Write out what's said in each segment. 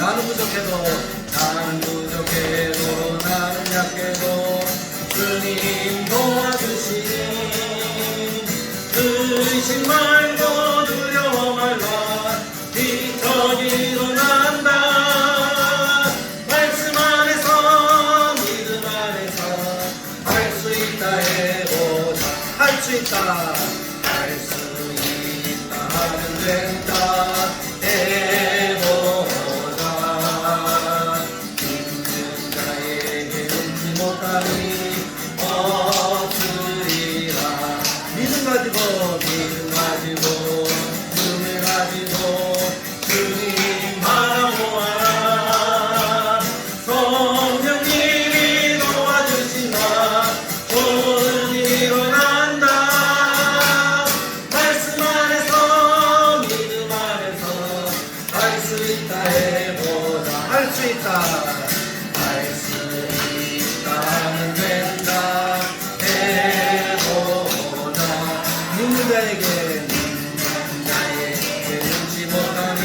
나는 부족해도 나는 약해도 주님 도와주시니 의심 말고 두려워 말라 기적이 일어난다 말씀 안에서 믿음 안에서 할 수 있다 해보자 할 수 있다 하면 된다 해보자 믿는 자에게 능지 못하니 없으리라 믿음 가지고 눈을 가지고 주님 바라보아라 성령님이 도와주신다 좋은 일 일어난다 말씀 안에서 믿음 안에서 할 수 있다 해보자 할 수 있다 하면 된다 해보자 믿는 자에게 능지 못하니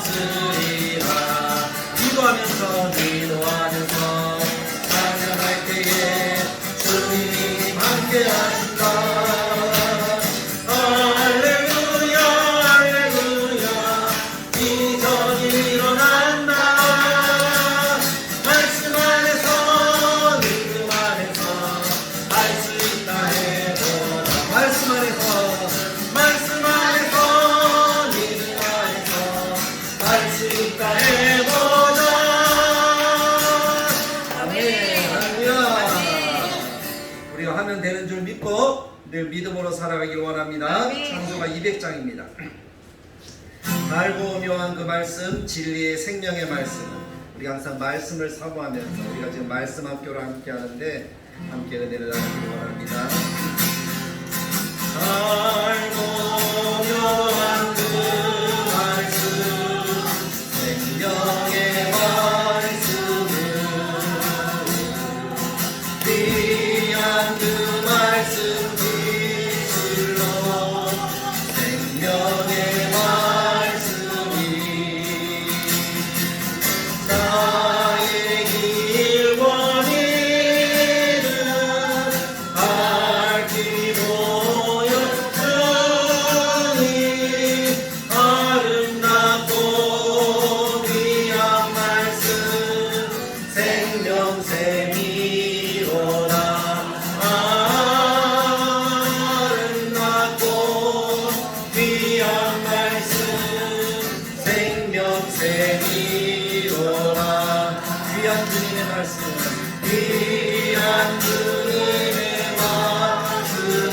없으리라 기도하면서 찬양할 때에 주님 함께 하신다 할렐루야 할렐루야 기적이 일어난다 말씀 안에서 믿음 안에서 할 수 있다 해보자 말씀 안에서 믿음 안에서 할 수 있다 해보자 아멘 할렐루야 우리가 하면 되는 줄 믿고 늘 믿음으로 살아가길 원합니다. 창조가 200장입니다. 달고 묘한 그 말씀 진리의 생명의 말씀 우리 항상 말씀을 사모하면서 우리가 지금 말씀 학교를 함께 하는데 함께 은혜를 나누길 원합니다. 달고 묘한 그 말씀 생명의 말씀은 귀한 그 말씀 진실로 생명의 말씀이 나의 길 원인은 밝히 보였으니 아름답고 귀한 말씀 생명샘이로다 아름답고 귀한 말씀 생명샘이로라 귀한 주님의 말씀 귀한 주님의 말씀은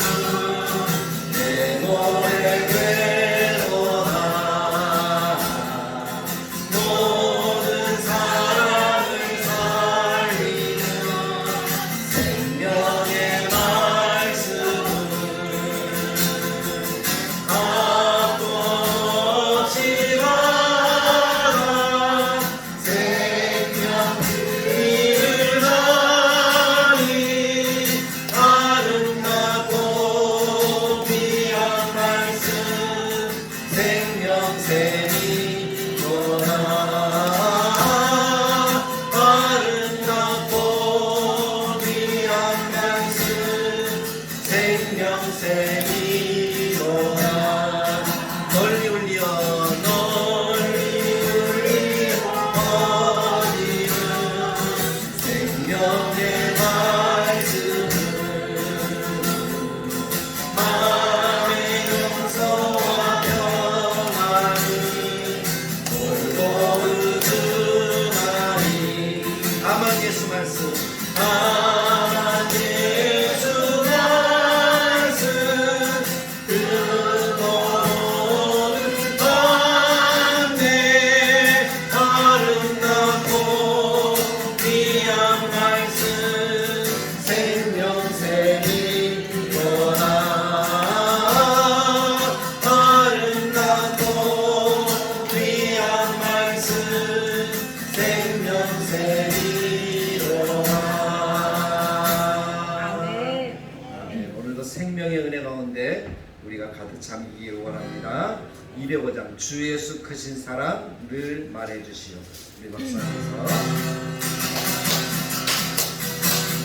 내 노래 되도다 모든 사랑을 살리는 생명의 말씀은 앞없이 가라 생명 길을 205장 주 예수 크신 사랑 늘 말해주시오. 우리 박사님께서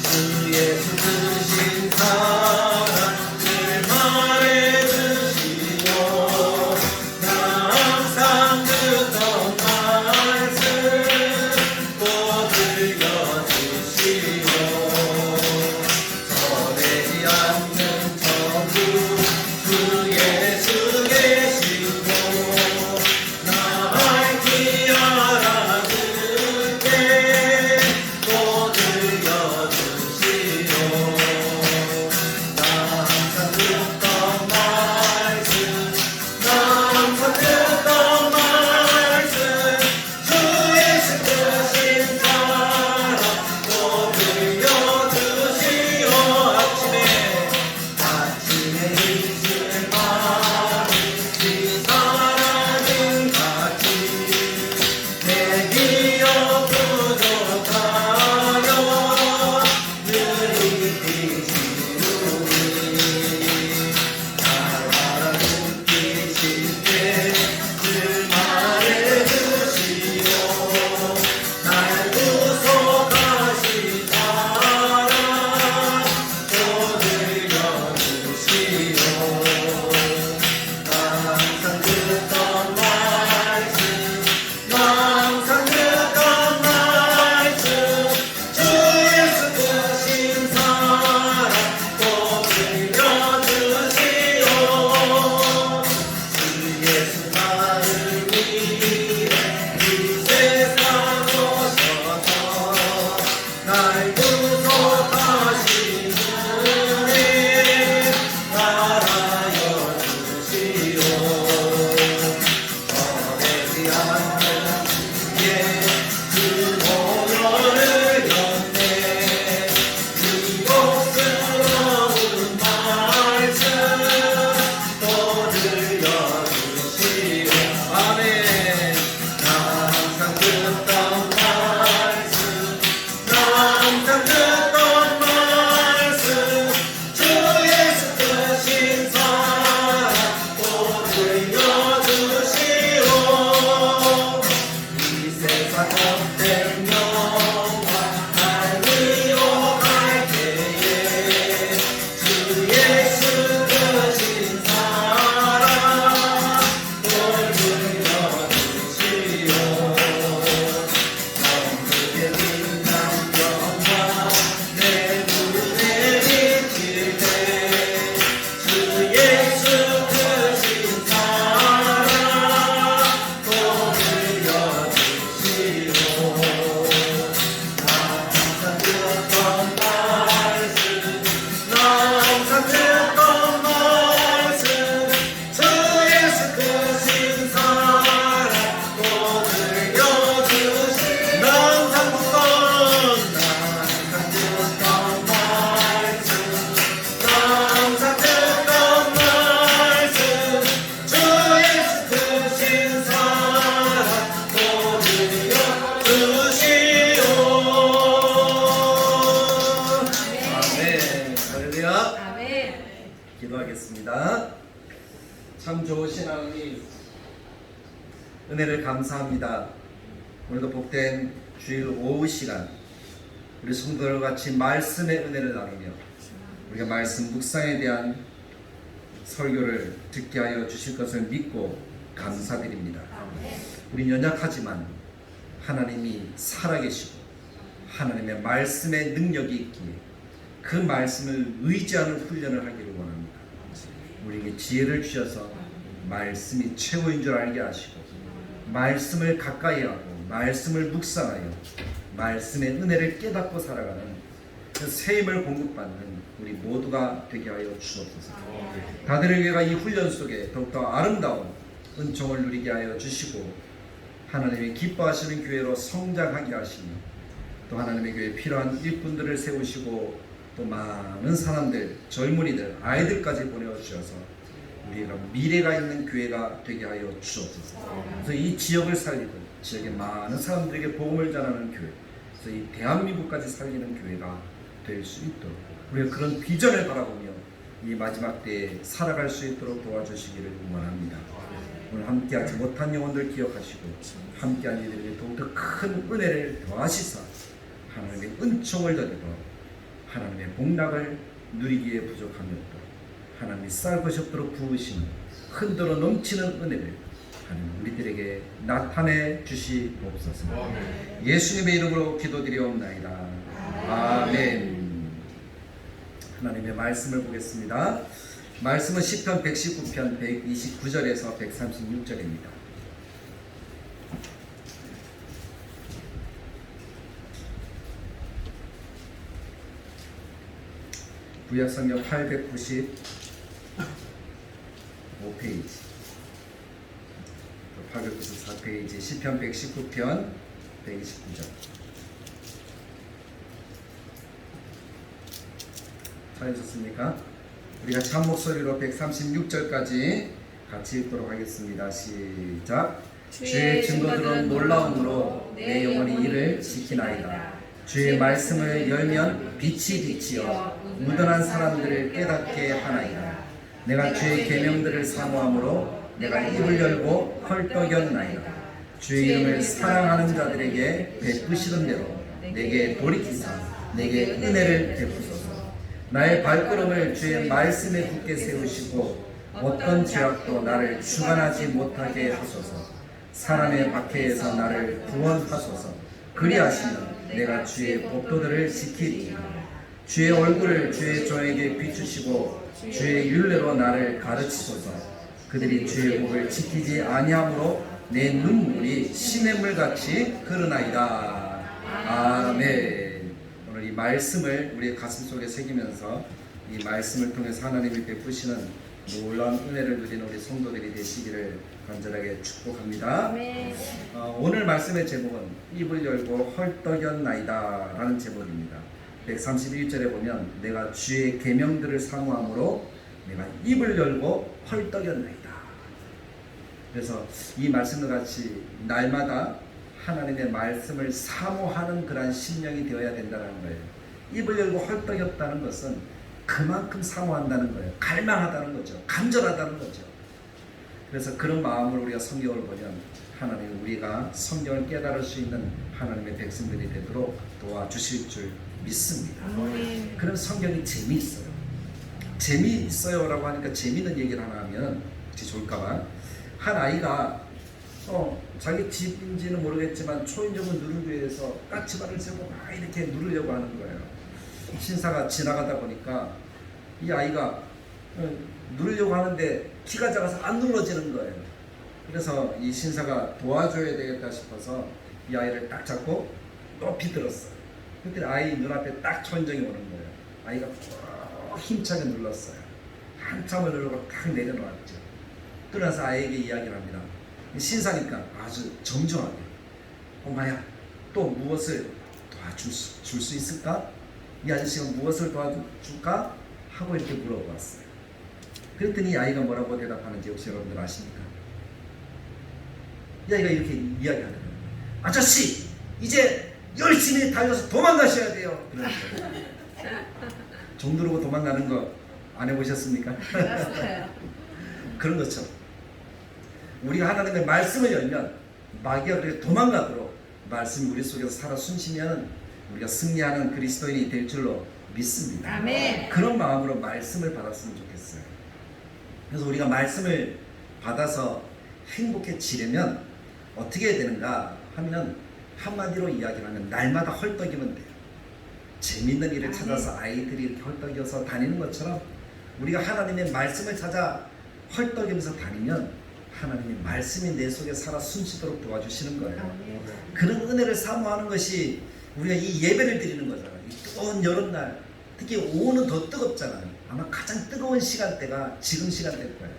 주 예수 크신 사랑 늘 말해주시오. 나 항상 듣던 말씀 또 들려주시오. 전해지 않는 전부 주 예수 계시고 나 밝히 알아듣게 또 들려주시오. 나 항상 듣던 말씀 나 항상 듣던 말씀 주 예수 크신 사랑 또 들려주시오. 아침에 있을 밤이 이 사랑은 같이 내 기억 부족하여 늘 잊히시오니 날 알아듣기실 때 늘 말해주시오. 날 구속하신 사랑 또 들려주시오. 나 항상 듣던 말씀 나 항상 듣던 말씀 주 예수 크신 사랑 또 들려주시오. 주 예수 나를 위해 이 세상 오셔서 날 구속하신 은혜 알아여 주시오. 전해지 않는 그 모여를 였네 이 복스러운 말씀 또 들려주시오. 아멘. 나 항상 듣던 말씀 나 항상 듣던 말씀 주 예수 크신 사랑 또 들려주시오. 이 세상 헛된 영화 날 미워할 때에 주 예수 크신 사랑 또 들려주시오. 넘게 빛난 영화 내 눈에 비칠 때 주 예수 크신 사랑 또 들려주시오. 나 항상 듣던 말씀 나 항상 듣던 말씀 주 예수 크신 사랑 또 들려주시오. 나 항상 듣던 말씀 나 항상 듣던 말씀 주 예수 크신 사랑 또 들려주시오. 아멘. 할렐루야. 아멘. 기도하겠습니다. 참 좋으신 하나님 은혜를 감사합니다. 오늘도 복된 주일 오후 시간 우리 성도들과 같이 말씀의 은혜를 나누며 우리가 말씀 묵상에 대한 설교를 듣게 하여 주실 것을 믿고 감사드립니다. 우린 연약하지만 하나님이 살아계시고 하나님의 말씀의 능력이 있기에 그 말씀을 의지하는 훈련을 하기를 원합니다. 우리에게 지혜를 주셔서 말씀이 최고인 줄 알게 하시고 말씀을 가까이 하고 말씀을 묵상하여 말씀의 은혜를 깨닫고 살아가는 그 새 힘을 공급받는 우리 모두가 되게 하여 주옵소서. 다들의 교회가 이 훈련 속에 더욱더 아름다운 은총을 누리게 하여 주시고 하나님의 기뻐하시는 교회로 성장하게 하시며 또 하나님의 교회에 필요한 일꾼들을 세우시고 또 많은 사람들, 젊은이들, 아이들까지 보내주셔서 우리가 미래가 있는 교회가 되게 하여 주옵소서. 그래서 이 지역을 살리고 지역의 많은 사람들에게 복음을 전하는 교회, 그래서 이 대한민국까지 살리는 교회가 될 수 있도록 우리가 그런 비전을 바라보며 이 마지막 때에 살아갈 수 있도록 도와주시기를 원합니다. 오늘 함께하지 못한 영혼들 기억하시고 함께한 이들에게 더욱더 큰 은혜를 더하시사 하나님의 은총을 더디고 하나님의 복락을 누리기에 부족함이 없도록 하나님이 쌀 것이 없도록 부으시는 흔들어 넘치는 은혜를 하나님 우리들에게 나타내 주시옵소서. 예수님의 이름으로 기도드리옵나이다. 아멘. 하나님의 말씀을 보겠습니다. 말씀은 시편 119편 129절에서 136절입니다. 구약성경 895페이지 894페이지 시편 119편 129절 찾으셨습니까? 우리가 참 목소리로 136절까지 같이 읽도록 하겠습니다. 시작. 주의 증거들은 놀라움으로 내 영혼이 이를 지키나이다. 주의 말씀을 열면 빛이 비치어 무던한 사람들을 깨닫게 하나이다. 내가 주의 계명들을 사모함으로 내가 입을 열고 헐떡였나이다. 주의 이름을 사랑하는 자들에게 베푸시던 대로 내게 돌이키사 내게 은혜를 베푸소서. 나의 발걸음을 주의 말씀에 굳게 세우시고 어떤 죄악도 나를 주관하지 못하게 하소서. 사람의 박해에서 나를 구원하소서. 그리하시면 내가 주의 법도들을 지키리이다. 주의 얼굴을 주의 종에게 비추시고 주의 율례로 나를 가르치소서. 그들이 주의 법을 지키지 아니하므로 내 눈물이 시냇물같이 흐르나이다. 아멘. 오늘 이 말씀을 우리의 가슴 속에 새기면서 이 말씀을 통해서 하나님이 베푸시는 놀라운 은혜를 누리는 우리 성도들이 되시기를 간절하게 축복합니다. 오늘 말씀의 제목은 입을 열고 헐떡였나이다 라는 제목입니다. 131절에 보면 내가 주의 계명들을 사모함으로 내가 입을 열고 헐떡였나이다. 그래서 이 말씀과 같이 날마다 하나님의 말씀을 사모하는 그러한 심령이 되어야 된다는 거예요. 입을 열고 헐떡였다는 것은 그만큼 사모한다는 거예요. 갈망하다는 거죠. 간절하다는 거죠. 그래서 그런 마음으로 우리가 성경을 보면 하나님 우리가 성경을 깨달을 수 있는 하나님의 백성들이 되도록 도와주실 줄 믿습니다. 그럼 성경이 재미있어요. 재미있어요 라고 하니까 재미있는 얘기를 하나 하면 혹시 좋을까봐 한 아이가 자기 집인지는 모르겠지만 초인종을 누르기 위해서 까치발을 세고 막 이렇게 누르려고 하는 거예요. 신사가 지나가다 보니까 이 아이가 누르려고 하는데 키가 작아서 안 눌러지는 거예요. 그래서 이 신사가 도와줘야 되겠다 싶어서 이 아이를 딱 잡고 높이 들었어요. 그때 아이 눈앞에 딱 초인종이 오는 거예요. 아이가 힘차게 눌렀어요. 한참을 누르고 딱 내려놓았죠. 그러면서 아이에게 이야기를 합니다. 신사니까 아주 정중하게 엄마야 또 무엇을 도와줄 수 있을까? 이 아저씨가 무엇을 도와줄까? 하고 이렇게 물어봤어요. 그랬더니 이 아이가 뭐라고 대답하는지 혹시 여러분들 아십니까? 이 아이가 이렇게 이야기하는 거예요. 아저씨 이제 열심히 달려서 도망가셔야 돼요. 그러는 거예요. 종두르고 도망가는 거 안 해보셨습니까? 그런 것처럼 우리가 하나님의 말씀을 열면 마귀가 그렇게 도망가도록 말씀이 우리 속에서 살아 숨쉬면 우리가 승리하는 그리스도인이 될 줄로 믿습니다. 아멘. 그런 마음으로 말씀을 받았으면 좋겠어요. 그래서 우리가 말씀을 받아서 행복해지려면 어떻게 해야 되는가 하면 한마디로 이야기를 하면 날마다 헐떡이면 돼요. 재밌는 일을 찾아서 아이들이 이렇게 헐떡여서 다니는 것처럼 우리가 하나님의 말씀을 찾아 헐떡이면서 다니면 하나님의 말씀이 내 속에 살아 숨쉬도록 도와주시는 거예요. 그런 은혜를 사모하는 것이 우리가 이 예배를 드리는 거잖아요. 이 뜨거운 여름날 특히 오후는 더 뜨겁잖아요. 아마 가장 뜨거운 시간대가 지금 시간대일 거예요.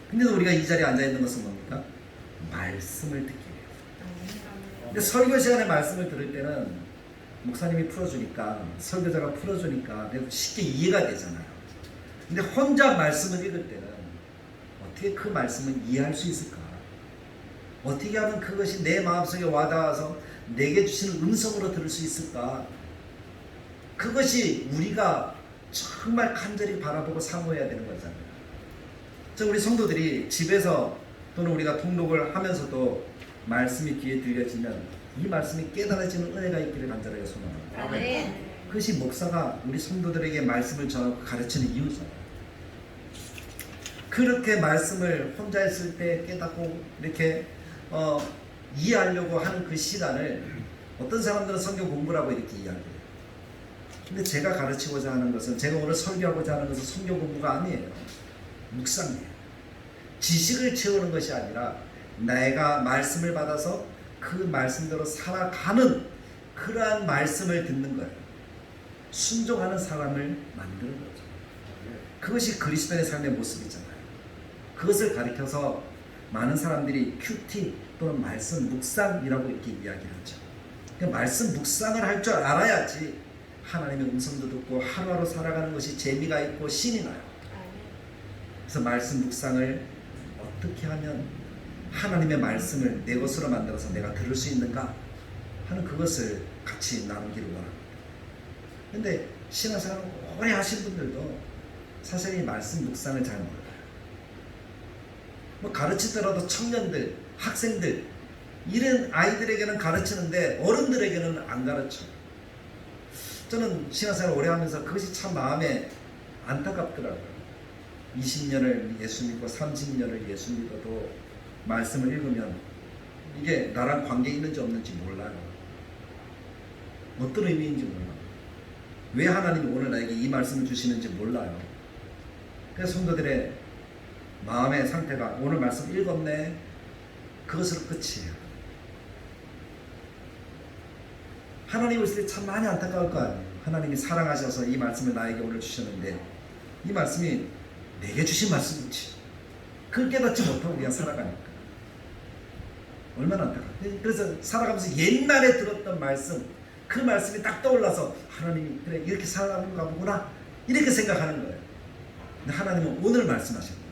근데도 우리가 이 자리에 앉아있는 것은 뭡니까? 말씀을 듣기 위해서. 근데 설교 시간에 말씀을 들을 때는 목사님이 풀어주니까 설교자가 풀어주니까 쉽게 이해가 되잖아요. 근데 혼자 말씀을 읽을 때는 어떻게 그 말씀을 이해할 수 있을까? 어떻게 하면 그것이 내 마음속에 와닿아서 내게 주시는 음성으로 들을 수 있을까? 그것이 우리가 정말 간절히 바라보고 사모해야 되는 거잖아요. 우리 성도들이 집에서 또는 우리가 통독을 하면서도 말씀이 귀에 들려지면 이 말씀이 깨달아지는 은혜가 있기를 간절하게 소망합니다. 아멘. 그것이 목사가 우리 성도들에게 말씀을 전하고 가르치는 이유잖아요. 그렇게 말씀을 혼자 있을 때 깨닫고 이렇게 이해하려고 하는 그 시간을 어떤 사람들은 성경 공부라고 이렇게 이야기해요. 근데 제가 가르치고자 하는 것은, 제가 오늘 설교하고자 하는 것은 성경 공부가 아니에요. 묵상이에요. 지식을 채우는 것이 아니라 내가 말씀을 받아서 그 말씀대로 살아가는 그러한 말씀을 듣는 거예요. 순종하는 사람을 만드는 거죠. 그것이 그리스도의 삶의 모습이잖아요. 그것을 가리켜서 많은 사람들이 큐티 또는 말씀 묵상이라고 이렇게 이야기하죠. 그러니까 말씀 묵상을 할 줄 알아야지 하나님의 음성도 듣고 하루하루 살아가는 것이 재미가 있고 신이 나요. 그래서 말씀 묵상을 어떻게 하면 하나님의 말씀을 내 것으로 만들어서 내가 들을 수 있는가 하는 그것을 같이 나누기를 원합니다. 근데 신앙생활을 오래 하신 분들도 사실 이 말씀 묵상을 잘 몰라요. 뭐 가르치더라도 청년들, 학생들 이런 아이들에게는 가르치는데 어른들에게는 안 가르쳐요. 저는 신앙생활을 오래 하면서 그것이 참 마음에 안타깝더라고요. 20년을 예수 믿고 30년을 예수 믿어도 말씀을 읽으면 이게 나랑 관계 있는지 없는지 몰라요. 어떤 의미인지 몰라요. 왜 하나님이 오늘 나에게 이 말씀을 주시는지 몰라요. 그래서 성도들의 마음의 상태가 오늘 말씀 읽었네, 그것으로 끝이에요. 하나님을 있을 때 참 많이 안타까울 거 아니에요. 하나님이 사랑하셔서 이 말씀을 나에게 오늘 주셨는데 이 말씀이 내게 주신 말씀인지 그걸 깨닫지 못하고 그냥 살아가니까 얼마나 안타까워요. 그래서 살아가면서 옛날에 들었던 말씀, 그 말씀이 딱 떠올라서 하나님이 그래 이렇게 살아가는가 보구나 이렇게 생각하는 거예요. 근데 하나님은 오늘 말씀하신 거예요.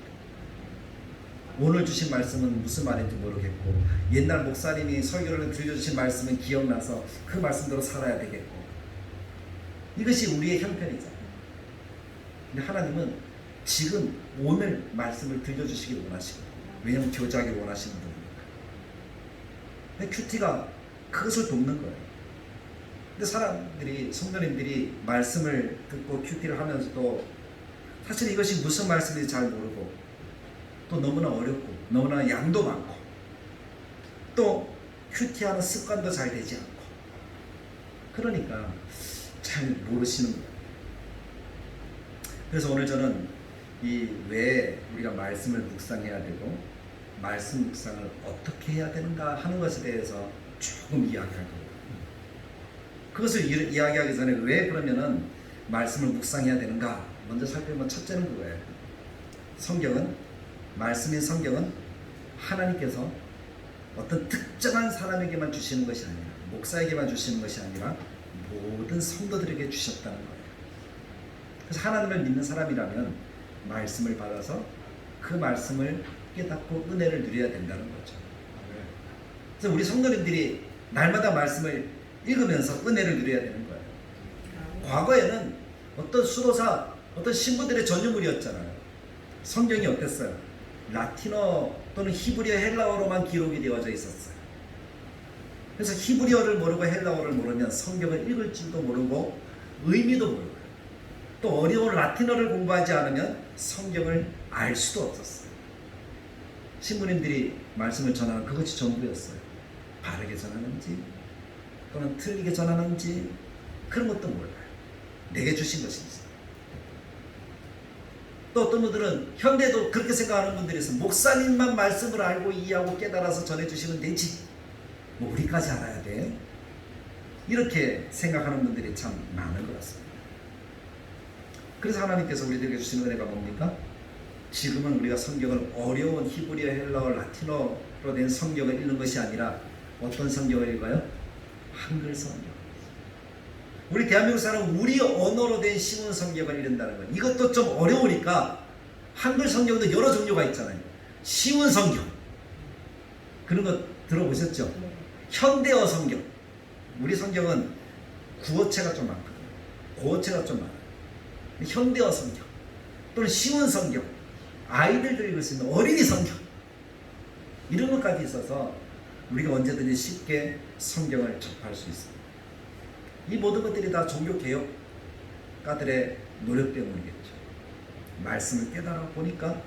오늘 주신 말씀은 무슨 말인지 모르겠고 옛날 목사님이 설교를 들려주신 말씀은 기억나서 그 말씀대로 살아야 되겠고 이것이 우리의 형편이잖아요. 근데 하나님은 지금 오늘 말씀을 들려주시길 원하시고, 왜냐하면 교제하길 원하시는 분이니까. 큐티가 그것을 돕는 거예요. 근데 사람들이, 성도님들이 말씀을 듣고 큐티를 하면서도 사실 이것이 무슨 말씀인지 잘 모르고 또 너무나 어렵고 너무나 양도 많고 또 큐티하는 습관도 잘 되지 않고 그러니까 잘 모르시는 거예요. 그래서 오늘 저는 이 왜 우리가 말씀을 묵상해야 되고 말씀 묵상을 어떻게 해야 되는가 하는 것에 대해서 조금 이야기할 거예요. 그것을 이야기하기 전에 왜 그러면은 말씀을 묵상해야 되는가 먼저 살펴보면 첫째는 그거예요. 성경은, 말씀인 성경은 하나님께서 어떤 특정한 사람에게만 주시는 것이 아니라, 목사에게만 주시는 것이 아니라 모든 성도들에게 주셨다는 거예요. 그래서 하나님을 믿는 사람이라면 말씀을 받아서 그 말씀을 깨닫고 은혜를 누려야 된다는 거죠. 그래서 우리 성도님들이 날마다 말씀을 읽으면서 은혜를 누려야 되는 거예요. 과거에는 어떤 수도사, 어떤 신부들의 전유물이었잖아요. 성경이 어땠어요? 라틴어 또는 히브리어, 헬라어로만 기록이 되어져 있었어요. 그래서 히브리어를 모르고 헬라어를 모르면 성경을 읽을 줄도 모르고 의미도 모르고 또 어려운 라틴어를 공부하지 않으면 성경을 알 수도 없었어요. 신부님들이 말씀을 전하는 그것이 전부였어요. 바르게 전하는지 또는 틀리게 전하는지 그런 것도 몰라요. 내게 주신 것인지. 또 어떤 분들은 현대도 그렇게 생각하는 분들이 있어요. 목사님만 말씀을 알고 이해하고 깨달아서 전해주시면 되지 뭐 우리까지 알아야 돼, 이렇게 생각하는 분들이 참 많은 것 같습니다. 그래서 하나님께서 우리들에게 주시는 은혜가 뭡니까? 지금은 우리가 성경을 어려운 히브리어, 헬라어, 라틴어로 된 성경을 읽는 것이 아니라 어떤 성경을 읽어요? 한글 성경. 우리 대한민국 사람은 우리 언어로 된 쉬운 성경을 읽는다는 거예요. 이것도 좀 어려우니까 한글 성경도 여러 종류가 있잖아요. 쉬운 성경, 그런 거 들어보셨죠? 네. 현대어 성경. 우리 성경은 구어체가 좀 많거든요. 고어체가 좀 많아요. 현대어 성경 또는 쉬운 성경, 아이들도 읽을 수 있는 어린이 성경, 이런 것까지 있어서 우리가 언제든지 쉽게 성경을 접할 수 있습니다. 이 모든 것들이 다 종교개혁가들의 노력 때문이겠죠. 말씀을 깨달아 보니까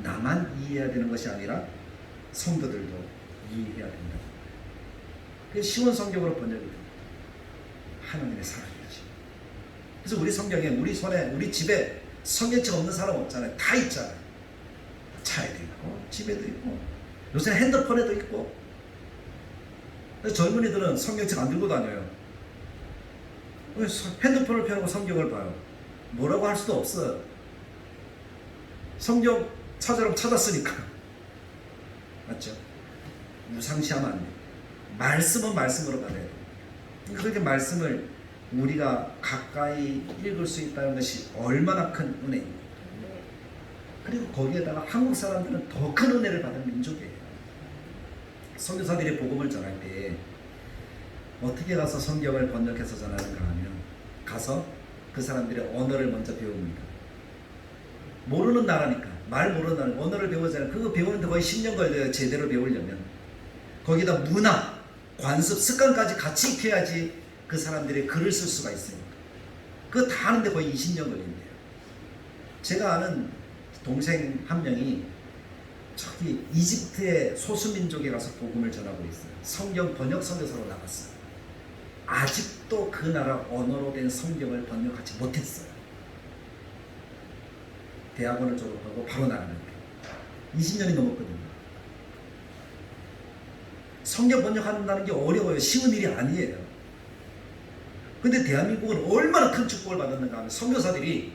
나만 이해해야 되는 것이 아니라 성도들도 이해해야 된다. 그게 쉬운 성경으로 번역이 됩니다. 하나님의 사랑이지. 그래서 우리 성경에, 우리 손에, 우리 집에 성경책 없는 사람 없잖아요. 다 있잖아요. 차에도 있고 집에도 있고 요새 핸드폰에도 있고. 젊은이들은 성경책 안 들고 다녀요. 핸드폰을 펴고 성경을 봐요. 뭐라고 할 수도 없어요. 성경 찾으라고 찾았으니까. 맞죠? 무상시하면 안 돼요. 말씀은 말씀으로 받아야 돼요. 그렇게 말씀을 우리가 가까이 읽을 수 있다는 것이 얼마나 큰 은혜입니다. 그리고 거기에다가 한국 사람들은 더 큰 은혜를 받은 민족이에요. 선교사들이 복음을 전할 때 어떻게 가서 성경을 번역해서 전하는가 하면 가서 그 사람들의 언어를 먼저 배웁니다. 모르는 나라니까 말 모르는 나라 언어를 배우잖아요. 그거 배우는데 거의 10년 걸려요. 제대로 배우려면. 거기다 문화, 관습, 습관까지 같이 익혀야지 그 사람들이 글을 쓸 수가 있으니까. 그거 다 하는데 거의 20년 걸린대요. 제가 아는 동생 한 명이 저기 이집트의 소수민족에 가서 복음을 전하고 있어요. 성경 번역 선교사로 나갔어요. 아직도 그 나라 언어로 된 성경을 번역하지 못했어요. 대학원을 졸업하고 바로 나갔는데 20년이 넘었거든요. 성경 번역한다는 게 어려워요. 쉬운 일이 아니에요. 근데 대한민국은 얼마나 큰 축복을 받았는가 하면 선교사들이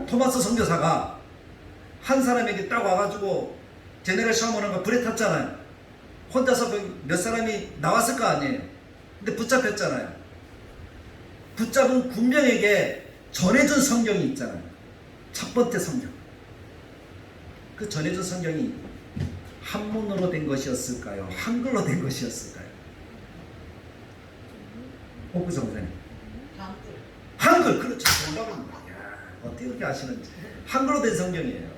토마스 선교사가 한 사람에게 딱 와가지고 제네럴 샤머는가 불에 탔잖아요. 혼자서 몇 사람이 나왔을 거 아니에요. 근데 붙잡혔잖아요. 붙잡은 군병에게 전해준 성경이 있잖아요. 첫 번째 성경. 그 전해준 성경이 한문으로 된 것이었을까요? 한글로 된 것이었을까요? 옥구 선생님. 한글. 그렇죠. 정답은 어떻게 그렇게 아시는지. 한글로 된 성경이에요.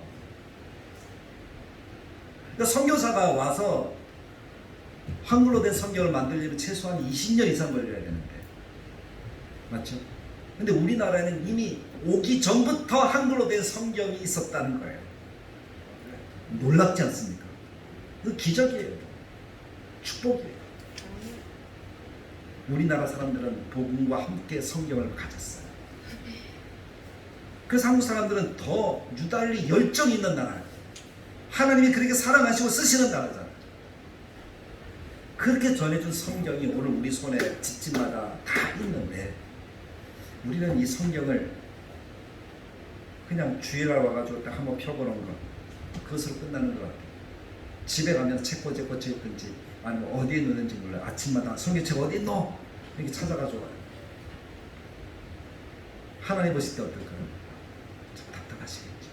그러니까 선교사가 와서 한글로 된 성경을 만들려면 최소한 20년 이상 걸려야 되는데, 맞죠? 근데 우리나라에는 이미 오기 전부터 한글로 된 성경이 있었다는 거예요. 놀랍지 않습니까? 그 기적이에요. 축복이에요. 우리나라 사람들은 복음과 함께 성경을 가졌어요. 그래서 한국 사람들은 더 유달리 열정이 있는 나라예요. 하나님이 그렇게 사랑하시고 쓰시는 나라잖아요. 그렇게 전해준 성경이 오늘 우리 손에 집집마다 다 있는데 우리는 이 성경을 그냥 주일날 와가지고 딱 한번 펴보는 거 그것으로 끝나는 것 같아요. 집에 가면 책 꽂혀 있든지 아니면 어디에 놓는지 몰라요. 아침마다 성경책 어디 있노? 이렇게 찾아가지고 와요. 하나님 보실 때 어떨까요? 좀 답답하시겠죠.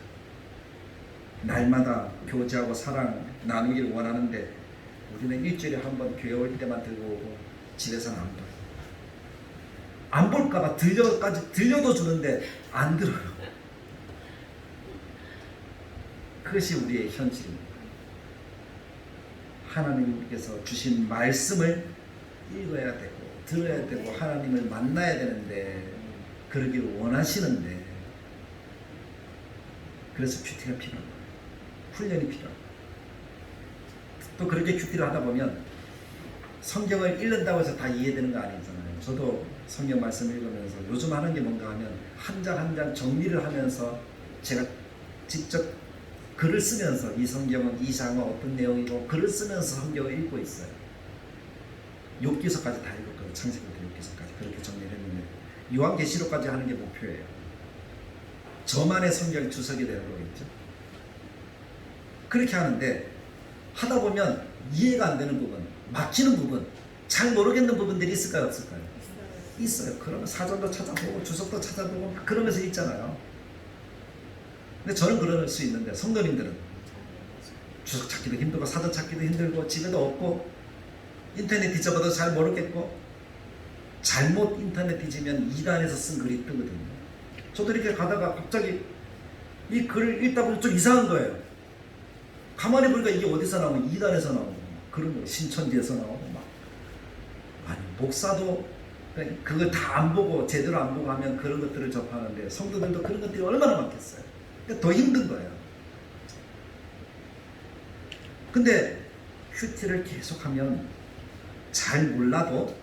날마다 교제하고 사랑 나누기를 원하는데 우리는 일주일에 한 번 교회 올 때만 들고 오고 집에서는 안 봐요. 안 볼까봐 들려도 주는데 안 들어요. 그것이 우리의 현실입니다. 하나님께서 주신 말씀을 읽어야 되고 들어야 되고 하나님을 만나야 되는데 그러기를 원하시는데 그래서 큐티가 필요한 거예요. 훈련이 필요한 거예요. 또 그렇게 큐티를 하다 보면 성경을 읽는다고 해서 다 이해되는 거 아니잖아요. 저도 성경 말씀 읽으면서 요즘 하는 게 뭔가 하면 한 장 한 장 정리를 하면서 제가 직접 글을 쓰면서 이 성경은 이 장은 어떤 내용이고 글을 쓰면서 성경을 읽고 있어요. 욥기서까지 다 읽었거든요. 창세기부터 욥기서까지 그렇게 정리를 했는데 요한계시록까지 하는 게 목표예요. 저만의 성경 주석이 되는 거겠죠. 그렇게 하는데 하다 보면 이해가 안 되는 부분, 막히는 부분, 잘 모르겠는 부분들이 있을까요? 없을까요? 있어요. 그러면 사전도 찾아보고 주석도 찾아보고 그러면서 읽잖아요. 근데 저는 그럴 수 있는데 성도님들은 주석 찾기도 힘들고 사전 찾기도 힘들고 집에도 없고 인터넷 뒤져봐도 잘 모르겠고 잘못 인터넷 뒤지면 이단에서 쓴 글이 뜨거든요. 저도 이렇게 가다가 갑자기 이 글을 읽다 보면 좀 이상한 거예요. 가만히 보니까 이게 어디서 나오고 이단에서 나오고 그런 거 신천지에서 나오고 막 아니 목사도 그걸 다 안 보고 제대로 안 보고 하면 그런 것들을 접하는데 성도들도 그런 것들이 얼마나 많겠어요. 그러니까 더 힘든 거예요. 근데 큐티를 계속하면 잘 몰라도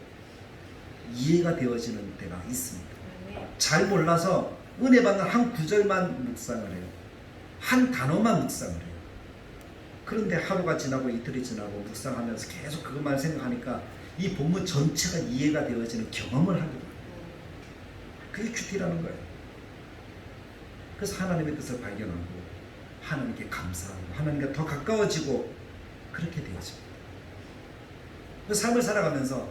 이해가 되어지는 때가 있습니다. 잘 몰라서 은혜 받는 한 구절만 묵상을 해요. 한 단어만 묵상을 해요. 그런데 하루가 지나고 이틀이 지나고 묵상하면서 계속 그것만 생각하니까 이 본문 전체가 이해가 되어지는 경험을 하게 돼요. 그게 큐티라는 거예요. 그래서 하나님의 뜻을 발견하고 하나님께 감사하고 하나님과 더 가까워지고 그렇게 되어집니다. 그 삶을 살아가면서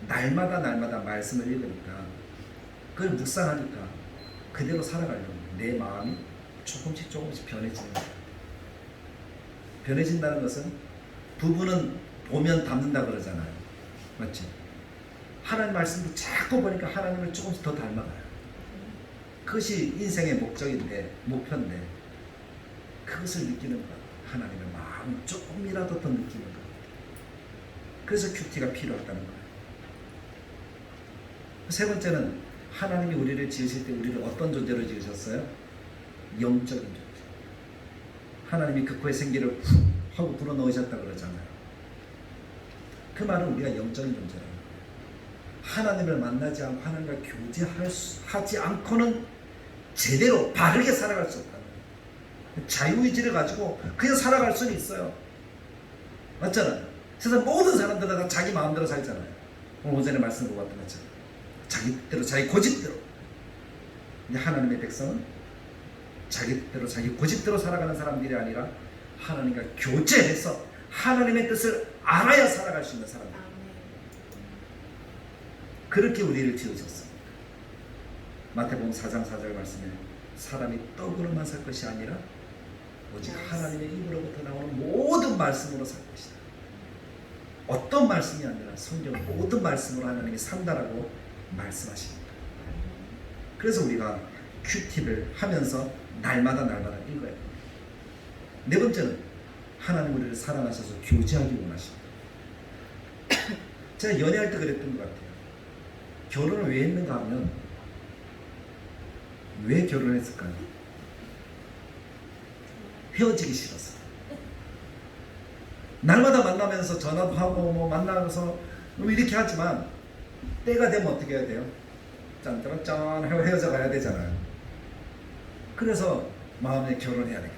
날마다 말씀을 읽으니까 그걸 묵상하니까 그대로 살아가려면 내 마음이 조금씩 변해지는 거예요. 변해진다는 것은 부부는 보면 닮는다 그러잖아요. 맞지? 하나님 말씀도 자꾸 보니까 하나님을 조금씩 더 닮아가요. 그것이 인생의 목표인데 그것을 느끼는 것. 하나님의 마음을 조금이라도 더 느끼는 것. 그래서 큐티가 필요하다는 거예요. 세 번째는 하나님이 우리를 지으실 때 우리를 어떤 존재로 지으셨어요? 영적인 존재. 하나님이 그 코에 생기를 훅 하고 불어넣으셨다 그러잖아요. 그 말은 우리가 영적인 존재라는 거예요. 하나님을 만나지 않고 하나님과 교제하지 않고는 제대로 바르게 살아갈 수 없다는 거예요. 자유의지를 가지고 그냥 살아갈 수는 있어요. 맞잖아요. 세상 모든 사람들은 다 자기 마음대로 살잖아요. 오늘 오전에 말씀 보고 왔던 것처럼 자기 뜻대로 자기 고집대로. 근데 하나님의 백성은 자기 뜻대로 자기 고집대로 살아가는 사람들이 아니라 하나님과 교제해서 하나님의 뜻을 알아야 살아갈 수 있는 사람들. 그렇게 우리를 지으셨습니다. 마태복음 4장 4절 말씀에 사람이 떡으로만 살 것이 아니라 오직 하나님의 입으로부터 나오는 모든 말씀으로 살 것이다. 어떤 말씀이 아니라 성경 모든 말씀으로 하나님이 산다라고 말씀하십니다. 그래서 우리가 큐티를 하면서 날마다 읽어야 됩니다. 네 번째는 하나님 우리를 사랑하셔서 교제하기 원하십니다. 제가 연애할 때 그랬던 것 같아요. 결혼을 왜 했는가 하면 왜 결혼했을까요? 헤어지기 싫었어요. 날마다 만나면서 전화도 하고 만나서 이렇게 하지만 때가 되면 어떻게 해야 돼요? 짠짠짠 하고 헤어져 가야 되잖아요. 그래서 마음에 결혼해야 되겠다.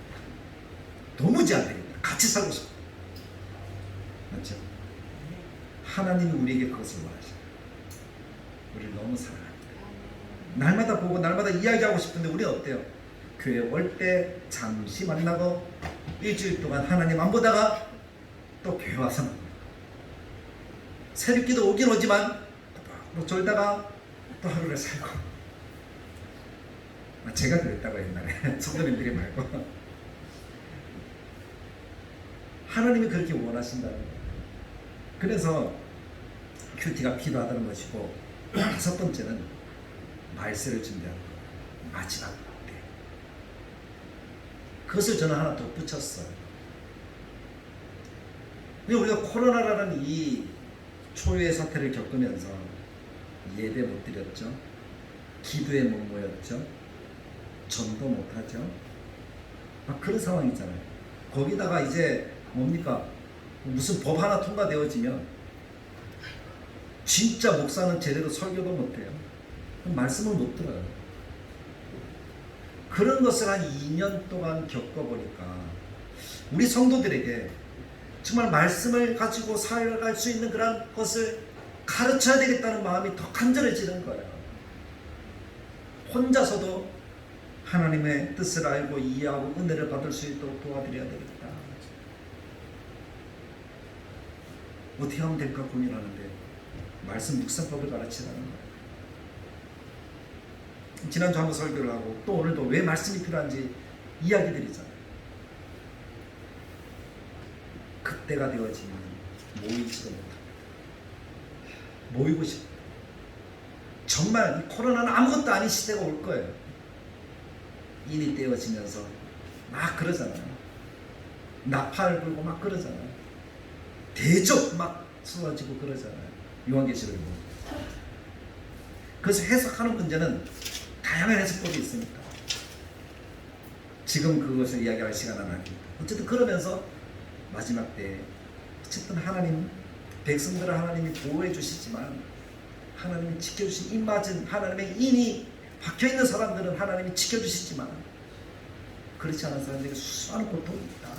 도무지 안 되겠다. 같이 살고 싶다. 맞죠? 하나님이 우리에게 그것을 원하십니다. 우리를 너무 사랑합니다. 날마다 보고 날마다 이야기하고 싶은데 우리는 어때요? 교회 올 때 잠시 만나고 일주일 동안 하나님 안 보다가 또 교회 와서 만나고 새벽기도 오긴 오지만 또 졸다가 또 하루를 살고. 제가 그랬다고 옛날에 성도님들이 말고 하나님이 그렇게 원하신다는 거예요. 그래서 큐티가 필요하다는 것이고 다섯 번째는 말세를 준비하는 거예요. 마지막 때. 그것을 저는 하나 덧붙였어요. 우리가 코로나라는 이 초유의 사태를 겪으면서 예배 못 드렸죠. 기도에 못 모였죠. 전도 못하죠. 그런 상황이잖아요. 거기다가 이제 뭡니까? 무슨 법 하나 통과되어지면 진짜 목사는 제대로 설교도 못해요. 말씀을 못 들어요. 그런 것을 한 2년 동안 겪어보니까 우리 성도들에게 정말 말씀을 가지고 살아갈 수 있는 그런 것을 가르쳐야 되겠다는 마음이 더 간절해지는 거예요. 혼자서도 하나님의 뜻을 알고 이해하고 은혜를 받을 수 있도록 도와드려야 되겠다. 어떻게 하면 될까 고민하는데 말씀 묵상법을 가르치라는 거예요. 지난주 한번 설교를 하고 또 오늘도 왜 말씀이 필요한지 이야기 드리잖아요. 그때가 되어지면 모이지도 못합니다. 모이고 싶어요. 정말 이 코로나는 아무것도 아닌 시대가 올 거예요. 인이 떼어지면서 막 그러잖아요. 나팔 불고 막 그러잖아요. 대접 막 쏟아지고 그러잖아요. 요한계시록 보면. 그래서 해석하는 문제는 다양한 해석법이 있으니까 지금 그것을 이야기할 시간은 아닙니다. 어쨌든 그러면서 마지막 때 어쨌든 하나님 백성들을 하나님이 보호해 주시지만 하나님이 지켜주신 입맞은 하나님의 인이 박혀있는 사람들은 하나님이 지켜주시지만 그렇지 않은 사람들에게 수많은 고통이 있다.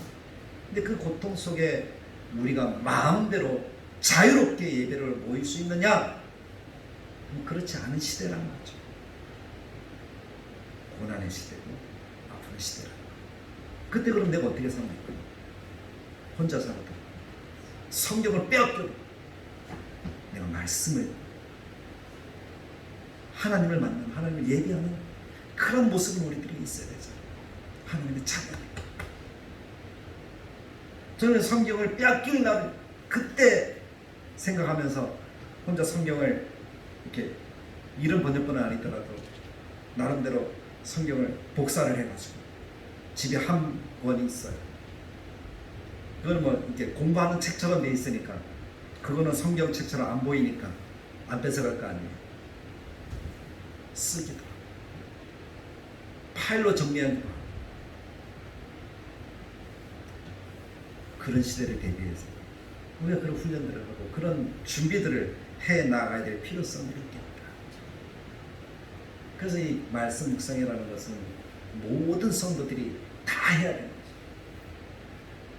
근데 그 고통 속에 우리가 마음대로 자유롭게 예배를 모일 수 있느냐? 그렇지 않은 시대란 말이죠. 고난의 시대고 아픈 시대란 말이죠. 그때 그럼 내가 어떻게 삽니까? 혼자 살아도 성경을 빼앗겨도 내가 말씀을 하나님을 만나는 하나님을 예배하는 그런 모습은 우리들이 있어야 되잖아요. 하나님의 찬양. 저는 성경을 빼앗길 날 그때 생각하면서 혼자 성경을 이렇게 이런 번역본은 아니더라도 나름대로 성경을 복사를 해가지고 집에 한 권이 있어요. 그건 뭐 이렇게 공부하는 책처럼 돼 있으니까 그거는 성경책처럼 안 보이니까 안 뺏어갈 거 아니에요. 쓰기도 파일로 정리하기도 하고 그런 시대를 대비해서 우리가 그런 훈련들을 하고 그런 준비들을 해 나가야 될 필요성이 있겠다. 그래서 이 말씀 묵상이라는 것은 모든 성도들이 다 해야 되는 거죠.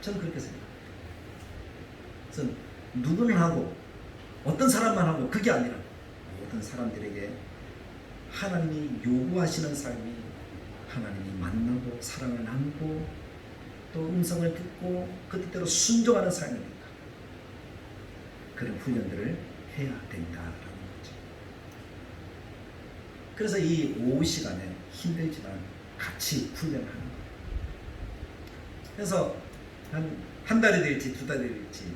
저는 그렇게 생각합니다. 그래서 누구는 하고 어떤 사람만 하고 그게 아니라 모든 사람들에게 하나님이 요구하시는 삶이 하나님이 만나고 사랑을 나누고 또 음성을 듣고 그 뜻대로 순종하는 삶이니까 그런 훈련들을 해야 된다라는 거죠. 그래서 이 오후 시간에 힘들지만 같이 훈련하는 거예요. 그래서 한 달이 될지 두 달이 될지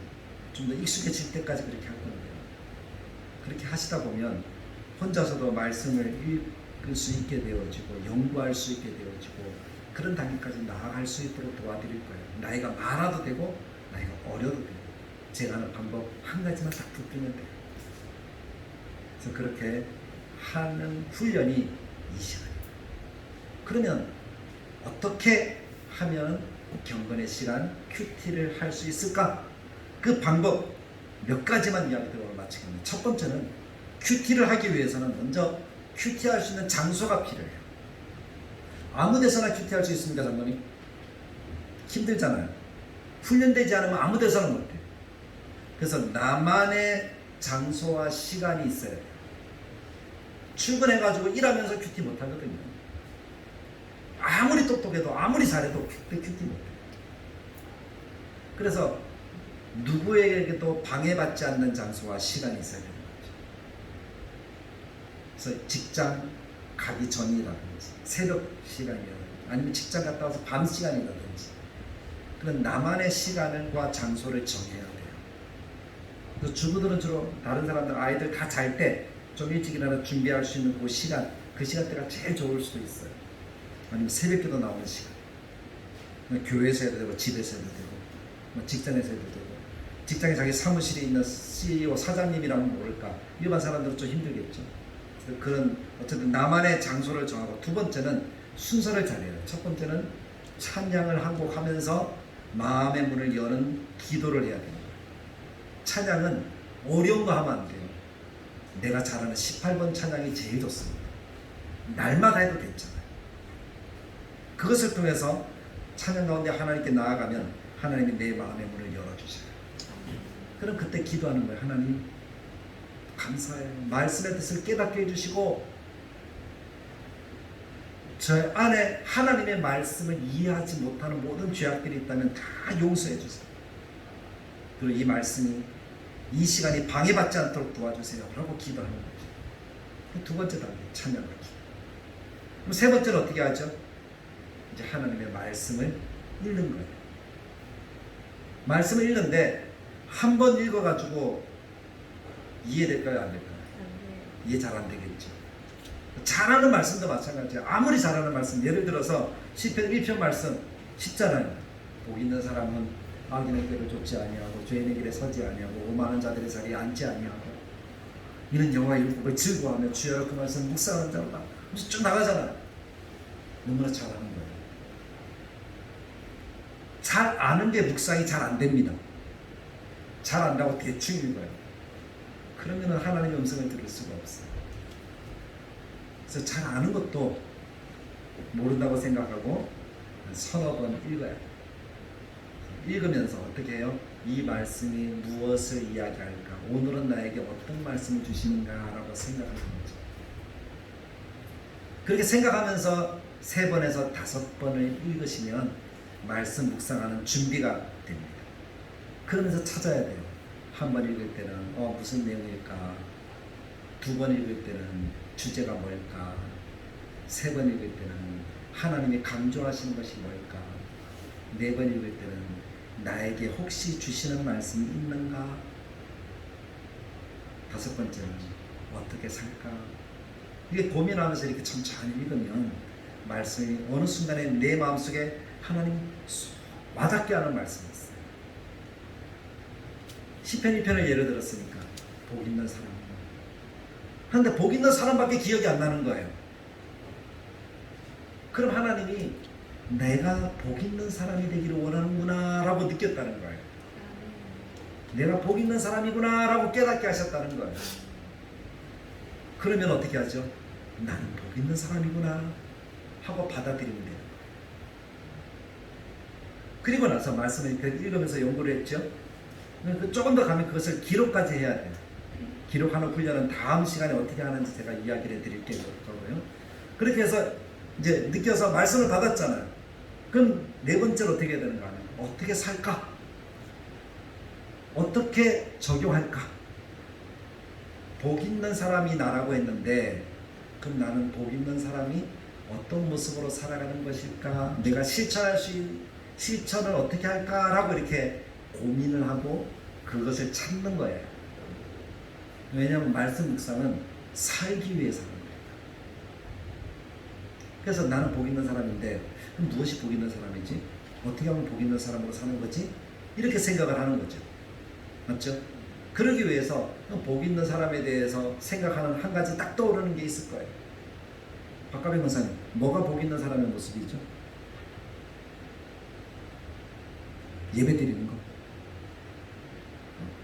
좀 더 익숙해질 때까지 그렇게 할 건데요. 그렇게 하시다 보면 혼자서도 말씀을 읽을 수 있게 되어지고 연구할 수 있게 되어지고 그런 단계까지 나아갈 수 있도록 도와드릴 거예요. 나이가 많아도 되고 나이가 어려도 되고 제가 하는 방법 한 가지만 딱 붙들면 돼요. 그래서 그렇게 하는 훈련이 이 시간입니다. 그러면 어떻게 하면 경건의 시간 큐티를 할 수 있을까? 그 방법 몇 가지만 이야기들을 마치겠습니다. 첫 번째는 큐티를 하기 위해서는 먼저 큐티할 수 있는 장소가 필요해요. 아무 데서나 큐티할 수 있습니까, 장모님? 힘들잖아요. 훈련되지 않으면 아무 데서나 못해요. 그래서 나만의 장소와 시간이 있어야 돼요. 출근해가지고 일하면서 큐티 못하거든요. 아무리 똑똑해도 아무리 잘해도 큐티 못해요. 그래서 누구에게도 방해받지 않는 장소와 시간이 있어야 되는 거죠. 그래서 직장 가기 전이라든지 새벽 시간이라든지 아니면 직장 갔다 와서 밤 시간이라든지 그런 나만의 시간과 장소를 정해야 돼요. 그래서 주부들은 주로 다른 사람들 아이들 다 잘 때 좀 일찍 일어나 준비할 수 있는 그 시간대가 제일 좋을 수도 있어요. 아니면 새벽기도 나오는 시간. 교회에서 해도 되고 집에서 해도 되고 직장에서 해도 되고 직장에 자기 사무실에 있는 CEO 사장님이라면 모를까 일반 사람들은 좀 힘들겠죠. 그런 어쨌든 나만의 장소를 정하고 두 번째는 순서를 잘해요. 첫 번째는 찬양을 한곡하면서 마음의 문을 여는 기도를 해야 됩니다. 찬양은 어려운 거 하면 안 돼요. 내가 잘하는 18번 찬양이 제일 좋습니다. 날마다 해도 괜찮아요. 그것을 통해서 찬양 가운데 하나님께 나아가면 하나님이 내 마음의 문을 열어주셔요. 그럼 그때 기도하는 거예요. 하나님 감사해요. 말씀의 뜻을 깨닫게 해주시고 저 안에 하나님의 말씀을 이해하지 못하는 모든 죄악들이 있다면 다 용서해 주세요. 그리고 이 말씀이 이 시간이 방해받지 않도록 도와주세요 라고 기도하는 거죠. 두 번째 단계 찬양하기. 그럼 세 번째는 어떻게 하죠? 이제 하나님의 말씀을 읽는 거예요. 말씀을 읽는데 한 번 읽어가지고 이해될까요? 안 될까요? 이해 잘 안 되겠죠. 잘하는 말씀도 마찬가지예요. 아무리 잘하는 말씀, 예를 들어서 시편 1편 말씀 쉽잖아요. 복 있는 사람은 악인의 길을 쫓지 아니하고 죄인의 길에 서지 아니하고 오만한 자들의 자리에 앉지 아니하고 이는 여호와의 율법을 즐거워하며 주여 그 말씀 묵상하는 자로다. 이제 쭉 나가잖아요. 너무나 잘하는 거예요. 잘 아는 게 묵상이 잘 안 됩니다. 잘 안다고 대충 읽어요. 그러면 하나님의 음성을 들을 수가 없어요. 그래서 잘 아는 것도 모른다고 생각하고 서너 번 읽어야 돼요. 읽으면서 어떻게 해요? 이 말씀이 무엇을 이야기할까? 오늘은 나에게 어떤 말씀을 주시는가? 라고 생각하는 거죠. 그렇게 생각하면서 3번에서 5번을 읽으시면 말씀 묵상하는 준비가 됩니다. 그러면서 찾아야 돼요. 한 번 읽을 때는 무슨 내용일까? 2번 읽을 때는 주제가 뭘까? 3번 읽을 때는 하나님이 강조하시는 것이 뭘까? 4번 읽을 때는 나에게 혹시 주시는 말씀이 있는가? 5번째는 어떻게 살까? 이게 고민하면서 이렇게 천천히 읽으면 말씀이 어느 순간에 내 마음속에 하나님 와닿게 하는 말씀이 있어요. 시편 2편을 예를 들었으니까 복 있는 사람. 그런데 복 있는 사람밖에 기억이 안 나는 거예요. 그럼 하나님이 내가 복 있는 사람이 되기를 원하는구나 라고 느꼈다는 거예요. 내가 복 있는 사람이구나 라고 깨닫게 하셨다는 거예요. 그러면 어떻게 하죠? 나는 복 있는 사람이구나 하고 받아들이면 돼요. 그리고 나서 말씀을 읽으면서 연구를 했죠. 조금 더 가면 그것을 기록까지 해야 돼요. 기록하는 훈련은 다음 시간에 어떻게 하는지 제가 이야기를 해드릴게요. 그렇게 해서 이제 느껴서 말씀을 받았잖아요. 그럼 4번째로 어떻게 해야 되는가 하면 어떻게 살까? 어떻게 적용할까? 복 있는 사람이 나라고 했는데 그럼 나는 복 있는 사람이 어떤 모습으로 살아가는 것일까? 내가 실천을 어떻게 할까라고 이렇게 고민을 하고 그것을 찾는 거예요. 왜냐하면 말씀 묵상은 살기 위해서 하는 거예요. 그래서 나는 복 있는 사람인데 그럼 무엇이 복 있는 사람이지? 어떻게 하면 복 있는 사람으로 사는 거지? 이렇게 생각을 하는 거죠. 맞죠? 그러기 위해서 복 있는 사람에 대해서 생각하는 한 가지 딱 떠오르는 게 있을 거예요. 박가빈 권사님, 뭐가 복 있는 사람의 모습이죠? 예배 드리는 거.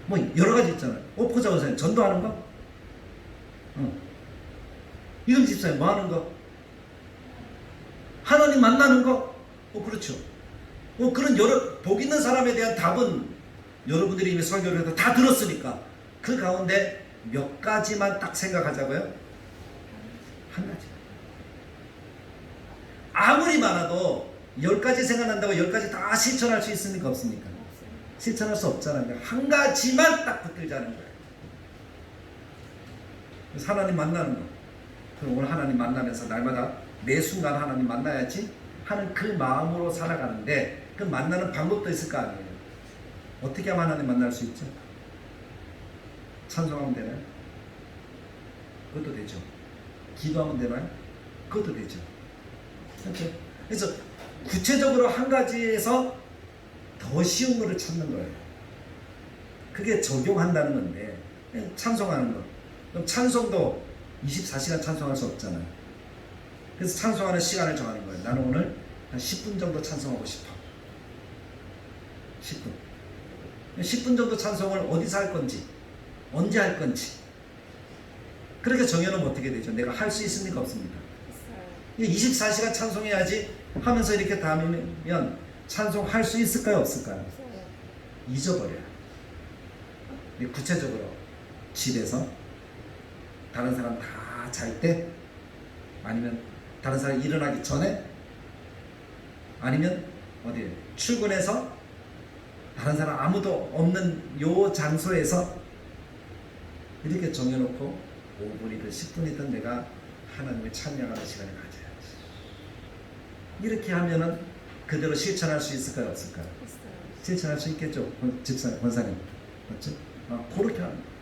뭐 여러 가지 있잖아요. 오포자 권사님, 전도하는 거? 이금 집사님, 뭐 하는 거? 하나님 만나는 거? 그렇죠. 그런 여러 복 있는 사람에 대한 답은 여러분들이 이미 설교를 해서 다 들었으니까 그 가운데 몇 가지만 딱 생각하자고요. 한 가지. 아무리 많아도 10가지 생각난다고 10가지 다 실천할 수 있습니까? 없습니까? 실천할 수 없잖아요. 한 가지만 딱 붙들자는 거예요. 그래서 하나님 만나는 거. 그럼 오늘 하나님 만나면서 날마다 매 순간 하나님 만나야지 하는 그 마음으로 살아가는데 그 만나는 방법도 있을 거 아니에요. 어떻게 하면 하나님 만날 수 있죠? 찬송하면 되나요? 그것도 되죠. 기도하면 되나요? 그것도 되죠. 그렇죠? 그래서 구체적으로 한 가지에서 더 쉬운 거를 찾는 거예요. 그게 적용한다는 건데 찬송하는 거. 그럼 찬송도 24시간 찬송할 수 없잖아요. 그래서 찬송하는 시간을 정하는 거예요. 나는 오늘 한 10분 정도 찬송하고 싶어. 10분 정도 찬송을 어디서 할 건지, 언제 할 건지. 그렇게 정해놓으면 어떻게 되죠? 내가 할 수 있습니까? 없습니까? 24시간 찬송해야지 하면서 이렇게 다니면 찬송할 수 있을까요? 없을까요? 잊어버려요. 구체적으로 집에서 다른 사람 다 잘 때, 아니면 다른 사람이 일어나기 전에, 아니면 어디에 출근해서 다른 사람 아무도 없는 요 장소에서 이렇게 정해놓고 5분이든 10분이든 내가 하나님을 찬양하는 시간을 가져야지. 이렇게 하면은 그대로 실천할 수 있을까요? 없을까요? 실천할 수 있겠죠. 집사님, 권사님. 맞죠? 그렇게 하는 거예요.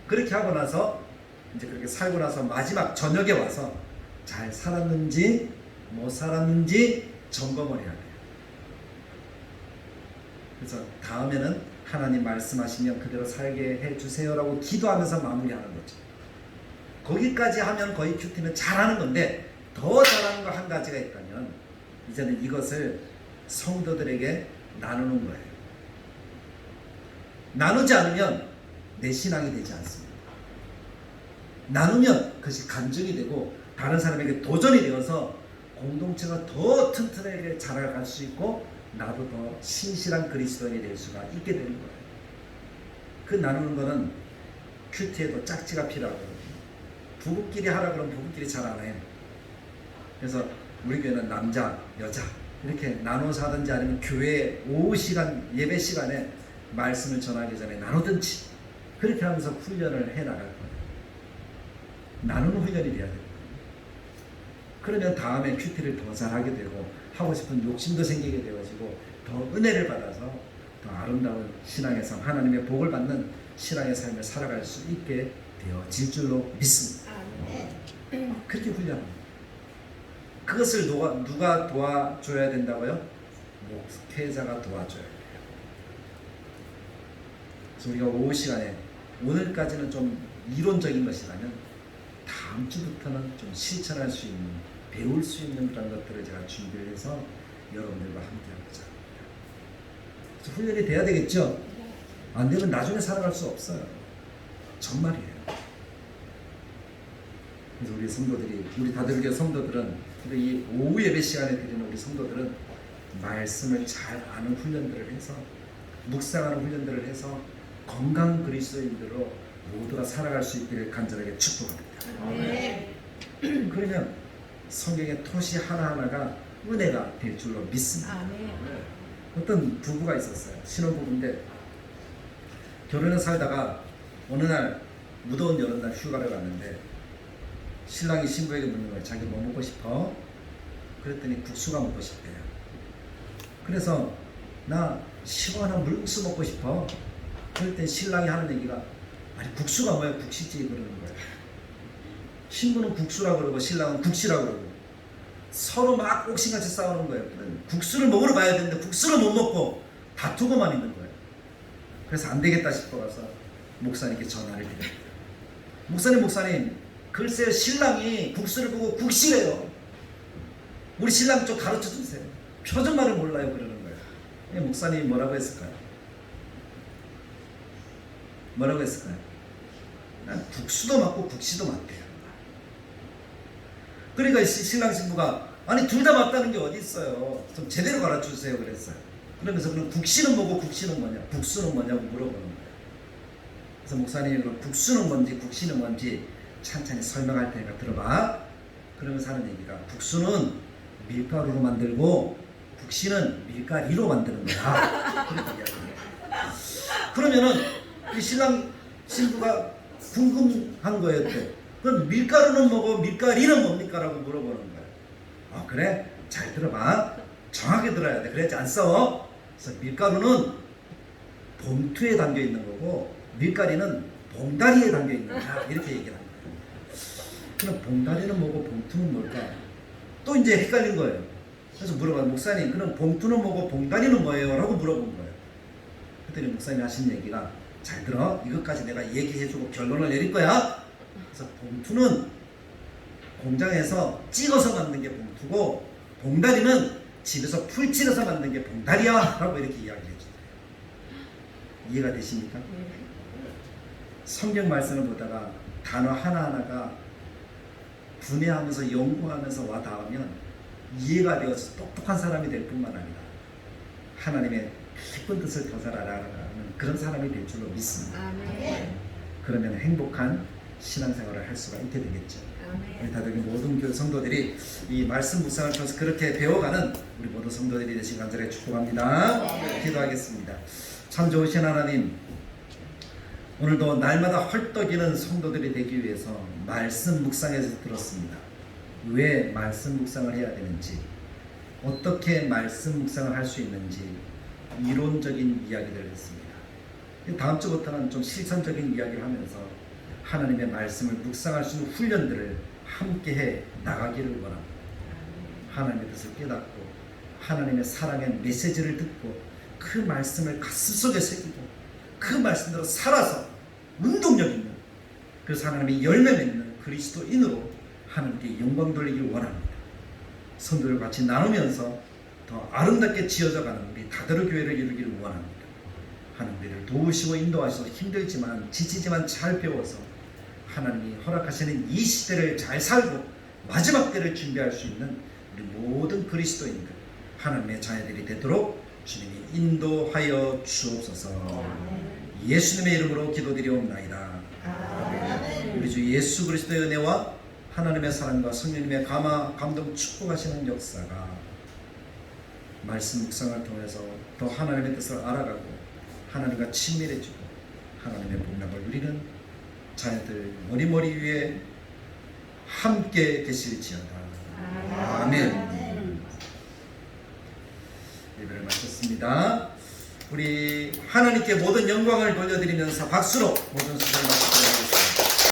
그렇게 하고 나서 이제 그렇게 살고 나서 마지막 저녁에 와서 잘 살았는지 못 살았는지 점검을 해야 돼요. 그래서 다음에는 하나님 말씀하시면 그대로 살게 해주세요라고 기도하면서 마무리하는 거죠. 거기까지 하면 거의 큐티는 잘하는 건데 더 잘하는 거 한 가지가 있다면 이제는 이것을 성도들에게 나누는 거예요. 나누지 않으면 내 신앙이 되지 않습니다. 나누면 그것이 간증이 되고 다른 사람에게 도전이 되어서 공동체가 더 튼튼하게 자라갈 수 있고 나도 더 신실한 그리스도인이 될 수가 있게 되는 거예요. 그 나누는 거는 큐티에도 짝지가 필요하거든요. 부부끼리 하라 그러면 부부끼리 잘 안 해요. 그래서 우리 교회는 남자, 여자 이렇게 나눠서 하든지 아니면 교회 오후 시간, 예배 시간에 말씀을 전하기 전에 나누든지 그렇게 하면서 훈련을 해 나갈 거예요. 나누는 훈련이 돼야 돼요. 그러면 다음에 큐티를 더 잘하게 되고 하고 싶은 욕심도 생기게 되어지고 더 은혜를 받아서 더 아름다운 신앙의 삶, 하나님의 복을 받는 신앙의 삶을 살아갈 수 있게 되어질 줄로 믿습니다. 그렇게 훈련합니다. 그것을 누가 도와줘야 된다고요? 목회자가 도와줘야 돼요. 그래서 우리가 오후 시간에 오늘까지는 좀 이론적인 것이라면 다음 주부터는 좀 실천할 수 있는, 배울 수 있는 그런 것들을 제가 준비를 해서 여러분들과 함께 하고자 합니다. 그래서 훈련이 돼야 되겠죠? 안 되면 나중에 살아갈 수 없어요. 정말이에요. 그래서 우리 성도들이, 우리 다들교회 성도들은, 이 오후 예배 시간에 드리는 우리 성도들은 말씀을 잘 아는 훈련들을 해서, 묵상하는 훈련들을 해서 건강 그리스도인들로 모두가 살아갈 수 있기를 간절하게 축복합니다. 그러면 성경의 토시 하나하나가 은혜가 될 줄로 믿습니다. 어떤 부부가 있었어요. 신혼부부인데 결혼을 살다가 어느 날 무더운 여름날 휴가를 갔는데 신랑이 신부에게 묻는 거예요. 자기 뭐 먹고 싶어? 그랬더니 국수가 먹고 싶대요. 그래서 나 시원한 물국수 먹고 싶어. 그랬더니 신랑이 하는 얘기가, 아니 국수가 뭐야, 국시지, 그러는 거예요. 신부는 국수라고 그러고 신랑은 국시라고 그러고 서로 막 옥신같이 싸우는 거예요. 국수를 먹으러 가야 되는데 국수를 못 먹고 다투고만 있는 거예요. 그래서 안 되겠다 싶어서 목사님께 전화를 드립니다. 목사님, 글쎄요, 신랑이 국수를 보고 국시래요. 우리 신랑 좀 가르쳐 주세요. 표준말을 몰라요, 그러는 거예요. 목사님이 뭐라고 했을까요? 뭐라고 했을까요? 난 국수도 맞고 국시도 맞대요. 그러니까 신랑 신부가, 아니 둘 다 맞다는 게 어디 있어요? 좀 제대로 가르쳐 주세요 그랬어요. 그러면서 그럼 국시는 뭐고 국시는 뭐냐, 국수는 뭐냐고 물어보는 거예요. 그래서 목사님이 그럼 국수는 뭔지 국시는 뭔지 찬찬히 설명할 테니까 들어봐. 그러면서 하는 얘기가, 국수는 밀가루로 만들고 국시는 밀가리로 만드는 거야. 그렇게 이야기해요. 그러면은 이 신랑 신부가 궁금한 거예요. 그럼 밀가루는 뭐고 밀가리는 뭡니까? 라고 물어보는 거예요. 그래? 잘 들어봐. 정확히 들어야 돼. 그래야지 안 싸워. 그래서 밀가루는 봉투에 담겨 있는 거고 밀가리는 봉다리에 담겨 있는 거야. 이렇게 얘기를 합니다. 그럼 봉다리는 뭐고 봉투는 뭘까? 또 이제 헷갈린 거예요. 그래서 물어봐요. 목사님, 그럼 봉투는 뭐고 봉다리는 뭐예요? 라고 물어본 거예요. 그랬더니 목사님이 하신 얘기가, 잘 들어. 이것까지 내가 얘기해주고 결론을 내릴 거야. 그래서 봉투는 공장에서 찍어서 만든 게 봉투고 봉다리는 집에서 풀칠해서 만든 게 봉다리야. 라고 이렇게 이야기해 주세요. 이해가 되십니까? 성경 말씀을 보다가 단어 하나하나가 분해하면서 연구하면서 와 닿으면 이해가 되어서 똑똑한 사람이 될 뿐만 아니라 하나님의 깊은 뜻을 더 잘 알아가는 그런 사람이 될 줄로 믿습니다. 그러면 행복한 신앙생활을 할 수가 있게 되겠죠. 우리 다들 모든 교회 성도들이 이 말씀 묵상을 통해서 그렇게 배워가는 우리 모든 성도들이 되신 간절히 축복합니다. 기도하겠습니다. 참 좋으신 하나님, 오늘도 날마다 헐떡이는 성도들이 되기 위해서 말씀 묵상에서 들었습니다. 왜 말씀 묵상을 해야 되는지, 어떻게 말씀 묵상을 할 수 있는지 이론적인 이야기를 했습니다. 다음 주부터는 좀 실천적인 이야기를 하면서 하나님의 말씀을 묵상할 수 있는 훈련들을 함께 해 나가기를 원합니다. 하나님의 뜻을 깨닫고 하나님의 사랑의 메시지를 듣고 그 말씀을 가슴속에 새기고 그 말씀대로 살아서 운동력 있는 그 하나님의 열매 맺는 그리스도인으로 하나님께 영광 돌리길 원합니다. 성도들 같이 나누면서 더 아름답게 지어져가는 우리 다대로 교회를 이루기를 원합니다. 하나님 우리를 도우시고 인도하셔서 힘들지만 지치지만 잘 배워서 하나님이 허락하시는 이 시대를 잘 살고 마지막 때를 준비할 수 있는 우리 모든 그리스도인들 하나님의 자녀들이 되도록 주님이 인도하여 주옵소서. 예수님의 이름으로 기도드리옵나이다. 우리 주 예수 그리스도의 은혜와 하나님의 사랑과 성령님의 감동 축복하시는 역사가 말씀 묵상을 통해서 더 하나님의 뜻을 알아가고 하나님과 친밀해지고 하나님의 복락을 누리는 자녀들 머리머리 위에 함께 계실지어다. 아멘. 예배를 마쳤습니다. 우리 하나님께 모든 영광을 돌려드리면서 박수로 모든 수고를